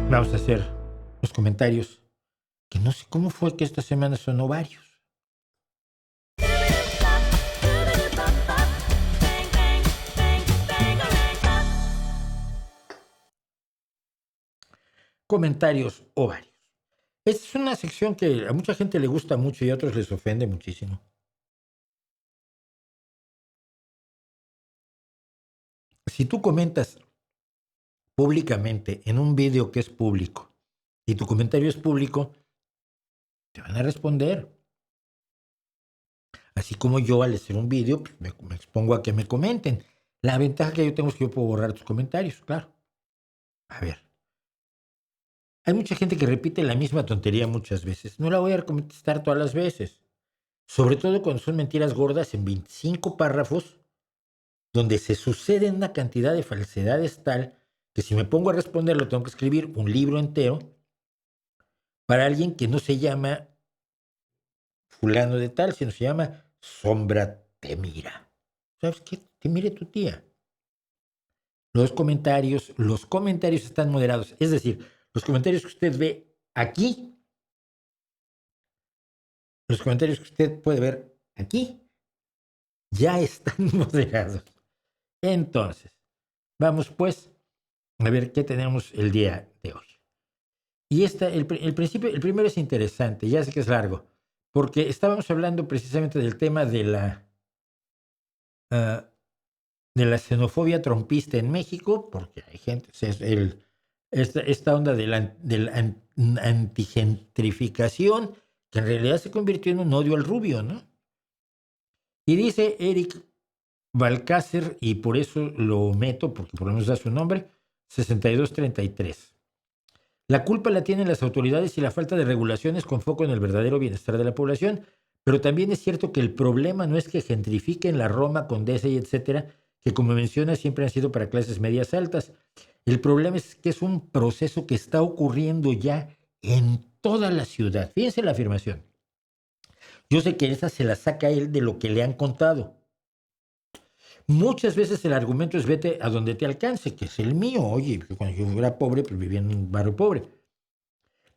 Vamos a hacer los comentarios, que no sé cómo fue que esta semana sonó varios. Comentarios o varios. Esta es una sección que a mucha gente le gusta mucho y a otros les ofende muchísimo. Si tú comentas públicamente en un video que es público y tu comentario es público, te van a responder. Así como yo al hacer un video pues me expongo a que me comenten. La ventaja que yo tengo es que yo puedo borrar tus comentarios, claro. A ver, hay mucha gente que repite la misma tontería muchas veces. No la voy a contestar todas las veces. Sobre todo cuando son mentiras gordas en 25 párrafos, donde se suceden una cantidad de falsedades tal que si me pongo a responderlo tengo que escribir un libro entero para alguien que no se llama fulano de tal, sino se llama Sombra te mira. ¿Sabes qué? Te mire tu tía. Los comentarios están moderados. Es decir, los comentarios que usted ve aquí, los comentarios que usted puede ver aquí, ya están moderados. Entonces, vamos pues a ver qué tenemos el día de hoy. Y el primero es interesante, ya sé que es largo, porque estábamos hablando precisamente del tema uh, de la xenofobia trompista en México, porque hay gente, esta onda de la antigentrificación, que en realidad se convirtió en un odio al rubio, ¿no? Y dice Eric Balcácer, y por eso lo meto, porque por lo menos da su nombre, 6233. La culpa la tienen las autoridades y la falta de regulaciones con foco en el verdadero bienestar de la población, pero también es cierto que el problema no es que gentrifiquen la Roma, Condesa y etcétera, que como menciona siempre han sido para clases medias altas. El problema es que es un proceso que está ocurriendo ya en toda la ciudad. Fíjense la afirmación. Yo sé que esa se la saca él de lo que le han contado. Muchas veces el argumento es vete a donde te alcance, que es el mío. Oye, cuando yo era pobre, pues vivía en un barrio pobre.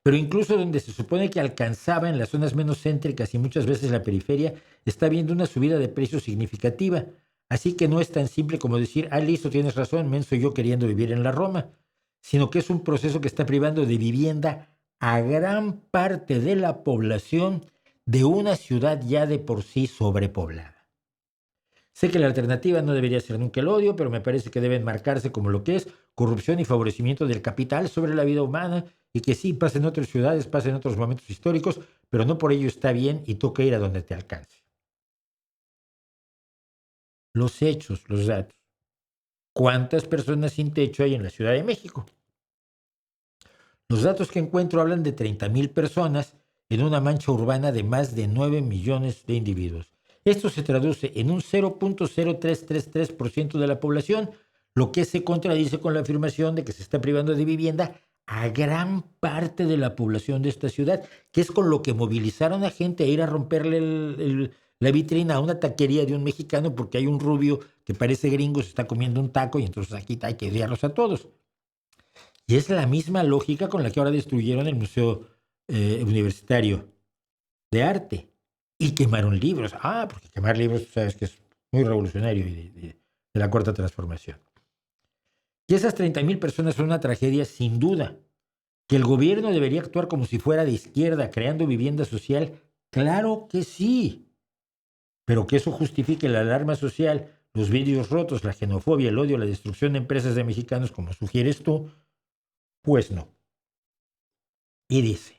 Pero incluso donde se supone que alcanzaba en las zonas menos céntricas y muchas veces la periferia, está habiendo una subida de precios significativa. Así que no es tan simple como decir, listo, tienes razón, menso yo queriendo vivir en la Roma, sino que es un proceso que está privando de vivienda a gran parte de la población de una ciudad ya de por sí sobrepoblada. Sé que la alternativa no debería ser nunca el odio, pero me parece que deben marcarse como lo que es corrupción y favorecimiento del capital sobre la vida humana y que sí, pasa en otras ciudades, pasa en otros momentos históricos, pero no por ello está bien y toca ir a donde te alcance. Los hechos, los datos. ¿Cuántas personas sin techo hay en la Ciudad de México? Los datos que encuentro hablan de 30,000 personas en una mancha urbana de más de 9 millones de individuos. Esto se traduce en un 0.0333% de la población, lo que se contradice con la afirmación de que se está privando de vivienda a gran parte de la población de esta ciudad, que es con lo que movilizaron a gente a ir a romperle la vitrina a una taquería de un mexicano porque hay un rubio que parece gringo, se está comiendo un taco y entonces aquí hay que odiarlos a todos. Y es la misma lógica con la que ahora destruyeron el Museo Universitario de Arte y quemaron libros. Porque quemar libros, sabes que es muy revolucionario y de la Cuarta Transformación. Y esas 30,000 personas son una tragedia sin duda. ¿Que el gobierno debería actuar como si fuera de izquierda, creando vivienda social? Claro que sí. Pero que eso justifique la alarma social, los vidrios rotos, la xenofobia, el odio, la destrucción de empresas de mexicanos, como sugieres tú, pues no. Y dice,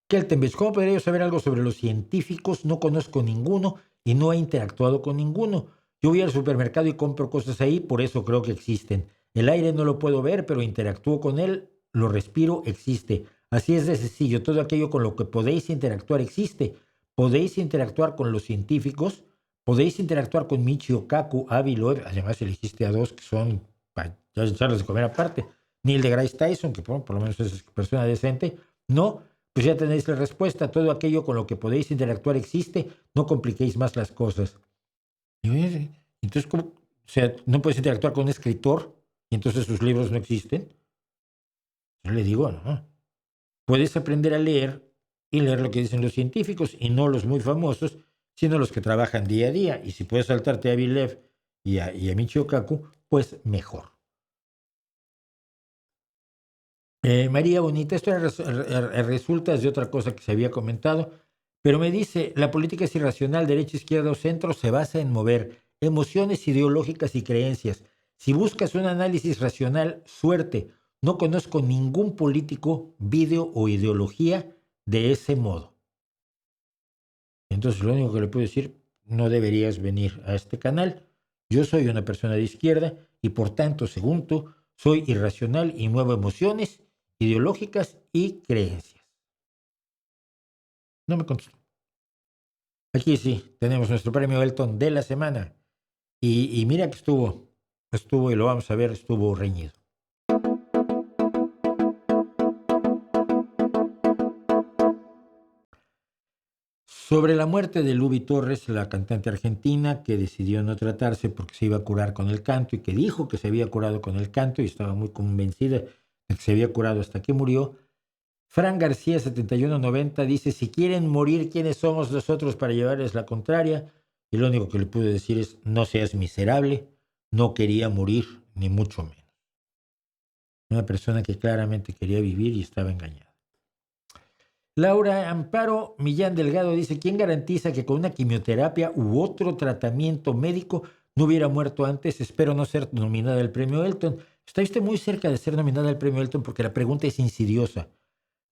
Keltenbach, ¿cómo podría yo saber algo sobre los científicos? No conozco ninguno y no he interactuado con ninguno. Yo voy al supermercado y compro cosas ahí, por eso creo que existen. El aire no lo puedo ver, pero interactúo con él, lo respiro, existe. Así es de sencillo, todo aquello con lo que podéis interactuar existe. Podéis interactuar con los científicos, podéis interactuar con Michio Kaku, Avi Loeb, además elegiste a dos que son para echarles de comer aparte. Neil deGrasse Tyson, que por lo menos es persona decente, no. Pues ya tenéis la respuesta. Todo aquello con lo que podéis interactuar existe. No compliquéis más las cosas. Y entonces, ¿cómo? O sea, no puedes interactuar con un escritor y entonces sus libros no existen. Yo le digo, no. Puedes aprender a leer y leer lo que dicen los científicos y no los muy famosos, sino los que trabajan día a día. Y si puedes saltarte a Avilev y a Michio Kaku, pues mejor. María Bonita, esto resulta de otra cosa que se había comentado, pero me dice, la política es irracional, derecha, izquierda o centro, se basa en mover emociones ideológicas y creencias. Si buscas un análisis racional, suerte. No conozco ningún político, vídeo o ideología de ese modo. Entonces, lo único que le puedo decir, no deberías venir a este canal. Yo soy una persona de izquierda y por tanto, según tú, soy irracional y muevo emociones ideológicas y creencias. No me contestó. Aquí sí, tenemos nuestro premio Elton de la semana. Y mira que estuvo, y lo vamos a ver, estuvo reñido. Sobre la muerte de Luby Torres, la cantante argentina que decidió no tratarse porque se iba a curar con el canto y que dijo que se había curado con el canto y estaba muy convencida de que se había curado hasta que murió, Fran García 7190 dice, si quieren morir, ¿quiénes somos nosotros para llevarles la contraria? Y lo único que le pude decir es, no seas miserable, no quería morir, ni mucho menos. Una persona que claramente quería vivir y estaba engañada. Laura Amparo Millán Delgado dice, ¿quién garantiza que con una quimioterapia u otro tratamiento médico no hubiera muerto antes? Espero no ser nominada al premio Elton. Está usted muy cerca de ser nominada al premio Elton porque la pregunta es insidiosa.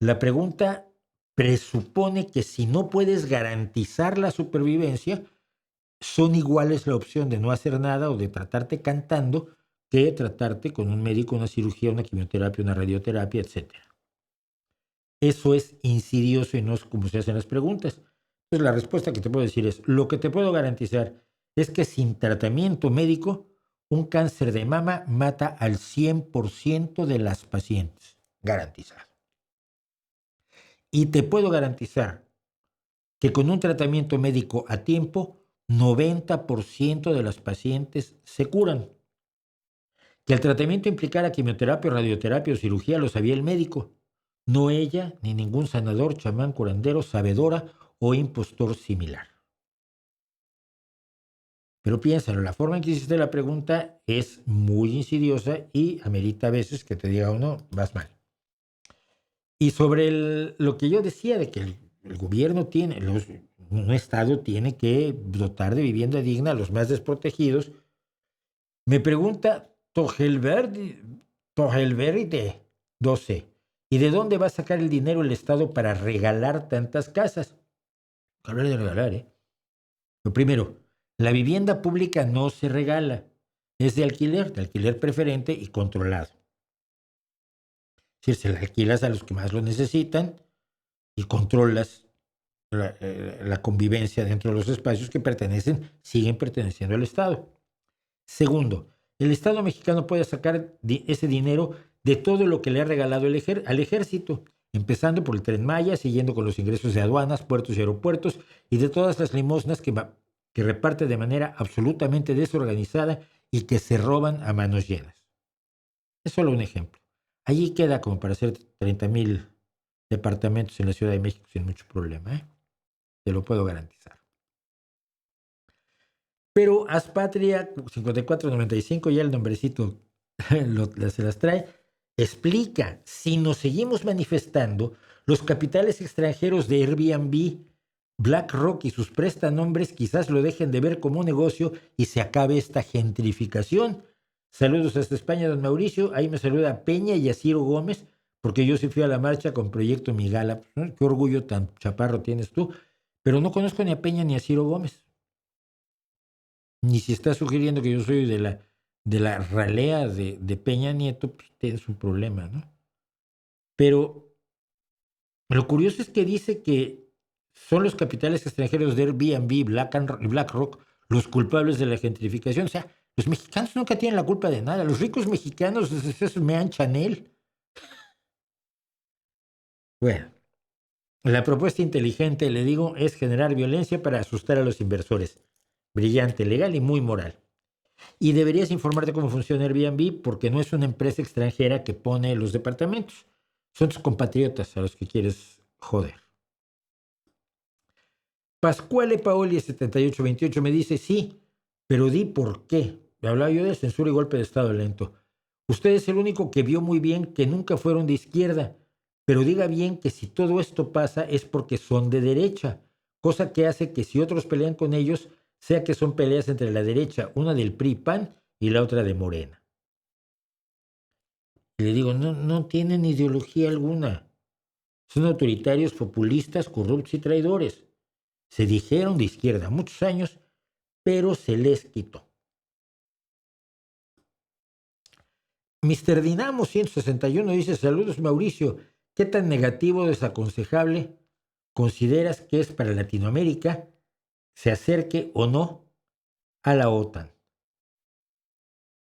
La pregunta presupone que si no puedes garantizar la supervivencia, son iguales la opción de no hacer nada o de tratarte cantando que tratarte con un médico, una cirugía, una quimioterapia, una radioterapia, etc. Eso es insidioso y no es como se hacen las preguntas. Entonces la respuesta que te puedo decir es, lo que te puedo garantizar es que sin tratamiento médico, un cáncer de mama mata al 100% de las pacientes. Garantizado. Y te puedo garantizar que con un tratamiento médico a tiempo, 90% de las pacientes se curan. Que el tratamiento implicara quimioterapia, radioterapia o cirugía lo sabía el médico, no ella ni ningún sanador, chamán, curandero, sabedora o impostor similar. Pero piénsalo, la forma en que hiciste la pregunta es muy insidiosa y amerita a veces que te diga uno, vas mal. Y sobre lo que yo decía de que el gobierno tiene, un Estado tiene que dotar de vivienda digna a los más desprotegidos, me pregunta Togelverde 12, ¿y de dónde va a sacar el dinero el Estado para regalar tantas casas? Hablar de regalar, ¿eh? Lo primero, la vivienda pública no se regala, es de alquiler preferente y controlado. Es decir, se la alquilas a los que más lo necesitan y controlas la convivencia dentro de los espacios que siguen perteneciendo al Estado. Segundo, el Estado mexicano puede sacar ese dinero de todo lo que le ha regalado al ejército, empezando por el Tren Maya, siguiendo con los ingresos de aduanas, puertos y aeropuertos, y de todas las limosnas que reparte de manera absolutamente desorganizada y que se roban a manos llenas. Es solo un ejemplo. Allí queda como para hacer 30,000 departamentos en la Ciudad de México sin mucho problema, ¿eh? Te lo puedo garantizar. Pero Aspatria 5495, ya el nombrecito se las trae, explica, si nos seguimos manifestando, los capitales extranjeros de Airbnb, BlackRock y sus prestanombres quizás lo dejen de ver como un negocio y se acabe esta gentrificación. Saludos hasta España, don Mauricio. Ahí me saluda Peña y a Ciro Gómez, porque yo sí fui a la marcha con Proyecto Migala. Qué orgullo tan chaparro tienes tú. Pero no conozco ni a Peña ni a Ciro Gómez. Ni si está sugiriendo que yo soy de la ralea de Peña Nieto, pues tienes un problema, ¿no? Pero lo curioso es que dice que son los capitales extranjeros de Airbnb, BlackRock, los culpables de la gentrificación. O sea, los mexicanos nunca tienen la culpa de nada. Los ricos mexicanos, esos mean Chanel. Bueno, la propuesta inteligente, le digo, es generar violencia para asustar a los inversores. Brillante, legal y muy moral. Y deberías informarte cómo funciona Airbnb porque no es una empresa extranjera que pone los departamentos. Son tus compatriotas a los que quieres joder. Pascuale Paoli 7828 me dice, sí, pero di por qué. Me hablaba yo de censura y golpe de Estado lento. Usted es el único que vio muy bien que nunca fueron de izquierda, pero diga bien que si todo esto pasa es porque son de derecha, cosa que hace que si otros pelean con ellos, sea que son peleas entre la derecha, una del PRI-PAN y la otra de Morena. Y le digo, no tienen ideología alguna. Son autoritarios, populistas, corruptos y traidores. Se dijeron de izquierda muchos años, pero se les quitó. Mr. Dinamo 161 dice, saludos Mauricio, ¿qué tan negativo o desaconsejable consideras que es para Latinoamérica se acerque o no a la OTAN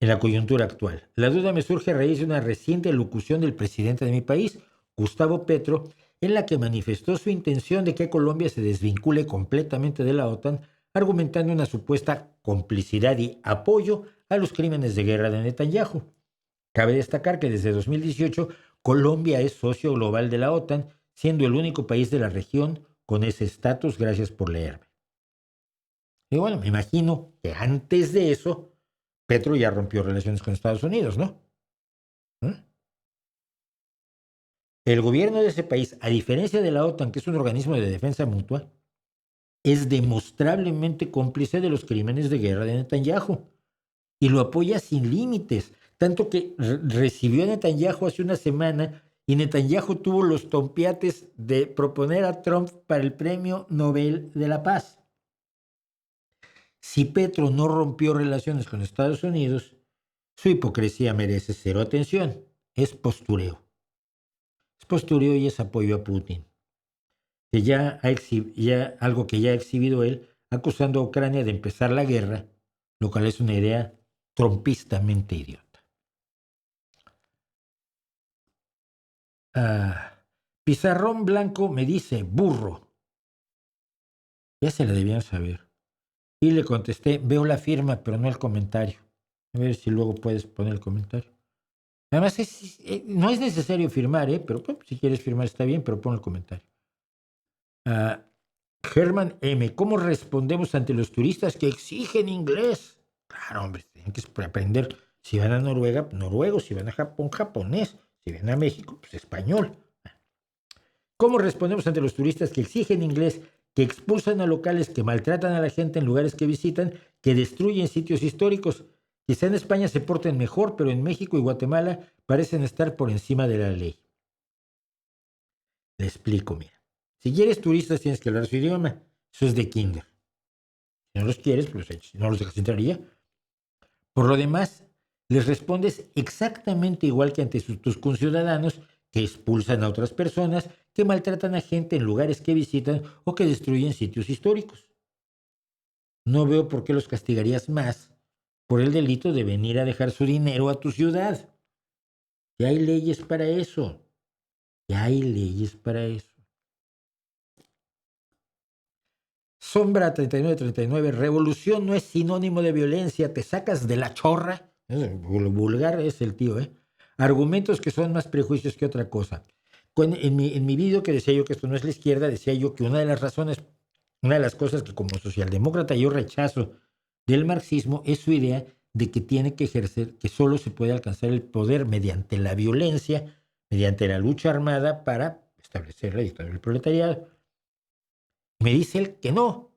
en la coyuntura actual? La duda me surge a raíz de una reciente locución del presidente de mi país, Gustavo Petro, en la que manifestó su intención de que Colombia se desvincule completamente de la OTAN, argumentando una supuesta complicidad y apoyo a los crímenes de guerra de Netanyahu. Cabe destacar que desde 2018 Colombia es socio global de la OTAN, siendo el único país de la región con ese estatus, gracias por leerme. Y bueno, me imagino que antes de eso, Petro ya rompió relaciones con Estados Unidos, ¿no? El gobierno de ese país, a diferencia de la OTAN, que es un organismo de defensa mutua, es demostrablemente cómplice de los crímenes de guerra de Netanyahu y lo apoya sin límites, tanto que recibió a Netanyahu hace una semana y Netanyahu tuvo los tompiates de proponer a Trump para el Premio Nobel de la Paz. Si Petro no rompió relaciones con Estados Unidos, su hipocresía merece cero atención. Es postureo. Es postureo y es apoyo a Putin, que ya algo que ya ha exhibido él, acusando a Ucrania de empezar la guerra, lo cual es una idea trompistamente idiota. Pizarrón Blanco me dice, burro. Ya se la debían saber. Y le contesté, veo la firma, pero no el comentario. A ver si luego puedes poner el comentario. Además, no es necesario firmar, pero pues, si quieres firmar está bien, pero pon el comentario. Germán M. ¿Cómo respondemos ante los turistas que exigen inglés? Claro, hombre, tienen que aprender. Si van a Noruega, noruego. Si van a Japón, japonés. Si van a México, pues español. ¿Cómo respondemos ante los turistas que exigen inglés, que expulsan a locales, que maltratan a la gente en lugares que visitan, que destruyen sitios históricos? Quizá en España se porten mejor, pero en México y Guatemala parecen estar por encima de la ley. Le explico, mira. Si quieres turistas tienes que hablar su idioma. Eso es de kinder. Si no los quieres, pues no los dejas entrar ya. Por lo demás, les respondes exactamente igual que ante tus conciudadanos que expulsan a otras personas, que maltratan a gente en lugares que visitan o que destruyen sitios históricos. No veo por qué los castigarías más por el delito de venir a dejar su dinero a tu ciudad. Ya hay leyes para eso. Ya hay leyes para eso. Sombra 3939, revolución no es sinónimo de violencia, te sacas de la chorra. Vulgar es el tío, Argumentos que son más prejuicios que otra cosa. En mi video que decía yo que esto no es la izquierda, decía yo que una de las razones, una de las cosas que como socialdemócrata yo rechazo del marxismo es su idea de que tiene que ejercer, que solo se puede alcanzar el poder mediante la violencia, mediante la lucha armada para establecer la dictadura del proletariado. Me dice él que no,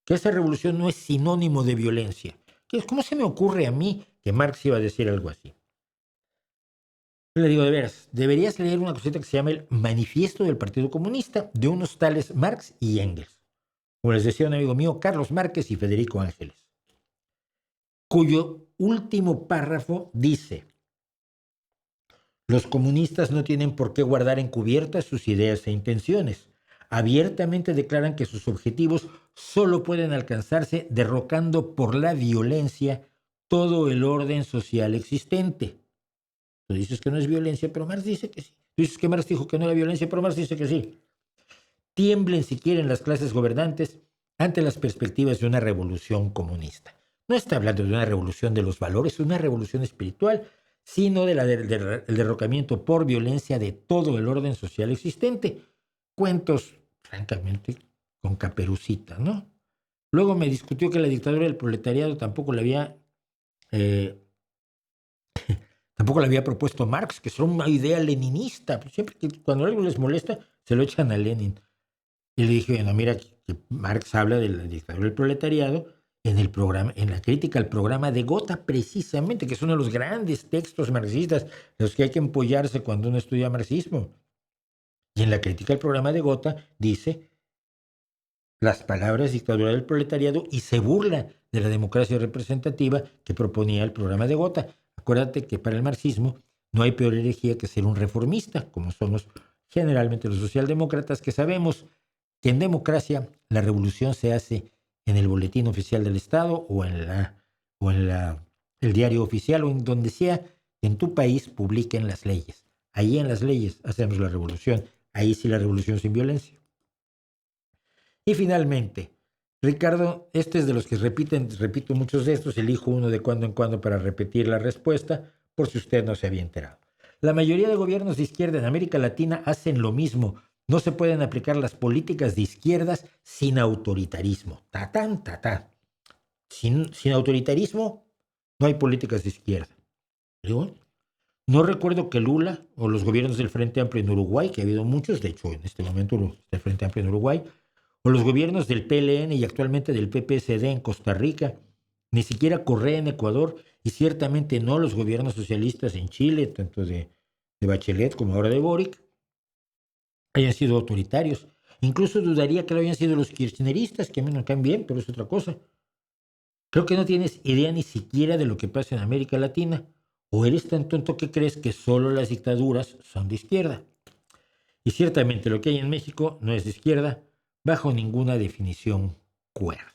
que esa revolución no es sinónimo de violencia. ¿Cómo se me ocurre a mí que Marx iba a decir algo así? Yo le digo, de veras, deberías leer una cosita que se llama el Manifiesto del Partido Comunista de unos tales Marx y Engels, como les decía un amigo mío, Carlos Márquez y Federico Ángeles, cuyo último párrafo dice: los comunistas no tienen por qué guardar encubiertas sus ideas e intenciones. Abiertamente declaran que sus objetivos solo pueden alcanzarse derrocando por la violencia todo el orden social existente. Tú dices que no es violencia, pero Marx dice que sí. Tú dices que Marx dijo que no era violencia, pero Marx dice que sí. Tiemblen si quieren las clases gobernantes ante las perspectivas de una revolución comunista. No está hablando de una revolución de los valores, una revolución espiritual sino del derrocamiento por violencia de todo el orden social existente. Cuentos, francamente, con Caperucita, ¿no? Luego me discutió que la dictadura del proletariado tampoco la había propuesto Marx, que es una idea leninista. Pues siempre que cuando algo les molesta, se lo echan a Lenin. Y le dije, bueno, mira, que Marx habla de la dictadura del proletariado en la crítica al programa de Gotha, precisamente, que es uno de los grandes textos marxistas, los que hay que empollarse cuando uno estudia marxismo. Y en la crítica al programa de Gotha dice las palabras dictadura del proletariado y se burla de la democracia representativa que proponía el programa de Gotha. Acuérdate que para el marxismo no hay peor herejía que ser un reformista, como somos generalmente los socialdemócratas, que sabemos que en democracia la revolución se hace en el boletín oficial del Estado o en el diario oficial o en donde sea que en tu país publiquen las leyes. Ahí en las leyes hacemos la revolución. Ahí sí la revolución sin violencia. Y finalmente, Ricardo, este es de los que repito muchos de estos, elijo uno de cuando en cuando para repetir la respuesta, por si usted no se había enterado. La mayoría de gobiernos de izquierda en América Latina hacen lo mismo. No se pueden aplicar las políticas de izquierdas sin autoritarismo. Tatán, tatán. Sin autoritarismo no hay políticas de izquierda. ¿Digo? No recuerdo que Lula o los gobiernos del Frente Amplio en Uruguay, que ha habido muchos, de hecho en este momento el Frente Amplio en Uruguay, o los gobiernos del PLN y actualmente del PPSD en Costa Rica, ni siquiera Correa en Ecuador y ciertamente no los gobiernos socialistas en Chile, tanto de Bachelet como ahora de Boric, hayan sido autoritarios. Incluso dudaría que lo hayan sido los kirchneristas, que a mí no caen bien, pero es otra cosa. Creo que no tienes idea ni siquiera de lo que pasa en América Latina, o eres tan tonto que crees que solo las dictaduras son de izquierda. Y ciertamente lo que hay en México no es de izquierda, bajo ninguna definición cuerda.